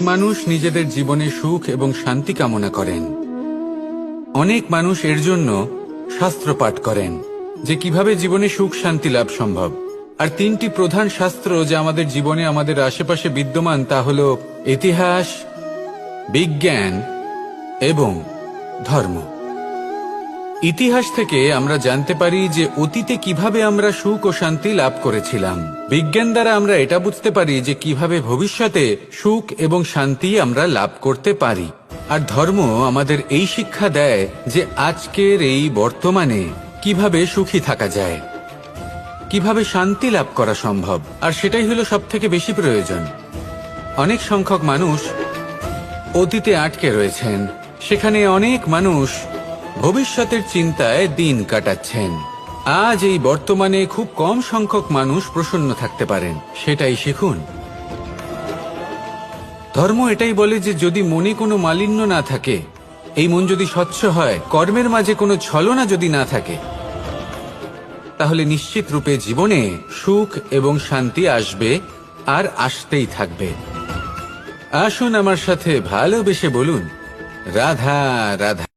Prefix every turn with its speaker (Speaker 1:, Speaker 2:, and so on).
Speaker 1: মানুষ নিজেদের জীবনে সুখ এবং শান্তি কামনা করেন। অনেক মানুষ এর জন্য শাস্ত্র পাঠ করেন যে কিভাবে জীবনে সুখ শান্তি লাভ সম্ভব। আর তিনটি প্রধান শাস্ত্র যা আমাদের জীবনে আমাদের আশেপাশে বিদ্যমান তা হল ইতিহাস, বিজ্ঞান এবং ধর্ম। ইতিহাস থেকে আমরা জানতে পারি যে অতীতে কিভাবে আমরা সুখ ও শান্তি লাভ করেছিলাম। বিজ্ঞান দ্বারা আমরা এটা বুঝতে পারি যে কিভাবে ভবিষ্যতে সুখ এবং শান্তি আমরা লাভ করতে পারি। আর ধর্ম আমাদের এই শিক্ষা দেয় যে আজকের এই বর্তমানে কিভাবে সুখী থাকা যায়, কিভাবে শান্তি লাভ করা সম্ভব। আর সেটাই হলো সবথেকে বেশি প্রয়োজন। অনেক সংখ্যক মানুষ অতীতে আটকে রয়েছেন, সেখানে অনেক মানুষ ভবিষ্যতের চিন্তায় দিন কাটাচ্ছেন। আজ এই বর্তমানে খুব কম সংখ্যক মানুষ প্রসন্ন থাকতে পারেন, সেটাই শিখুন। ধর্ম এটাই বলে যে যদি মনে কোনো মালিন্য না থাকে, এই মন যদি স্বচ্ছ হয়, কর্মের মাঝে কোনো ছলনা যদি না থাকে, তাহলে নিশ্চিত রূপে জীবনে সুখ এবং শান্তি আসবে আর আসতেই থাকবে। আসুন আমার সাথে ভালোবেসে বলুন, রাধা রাধা।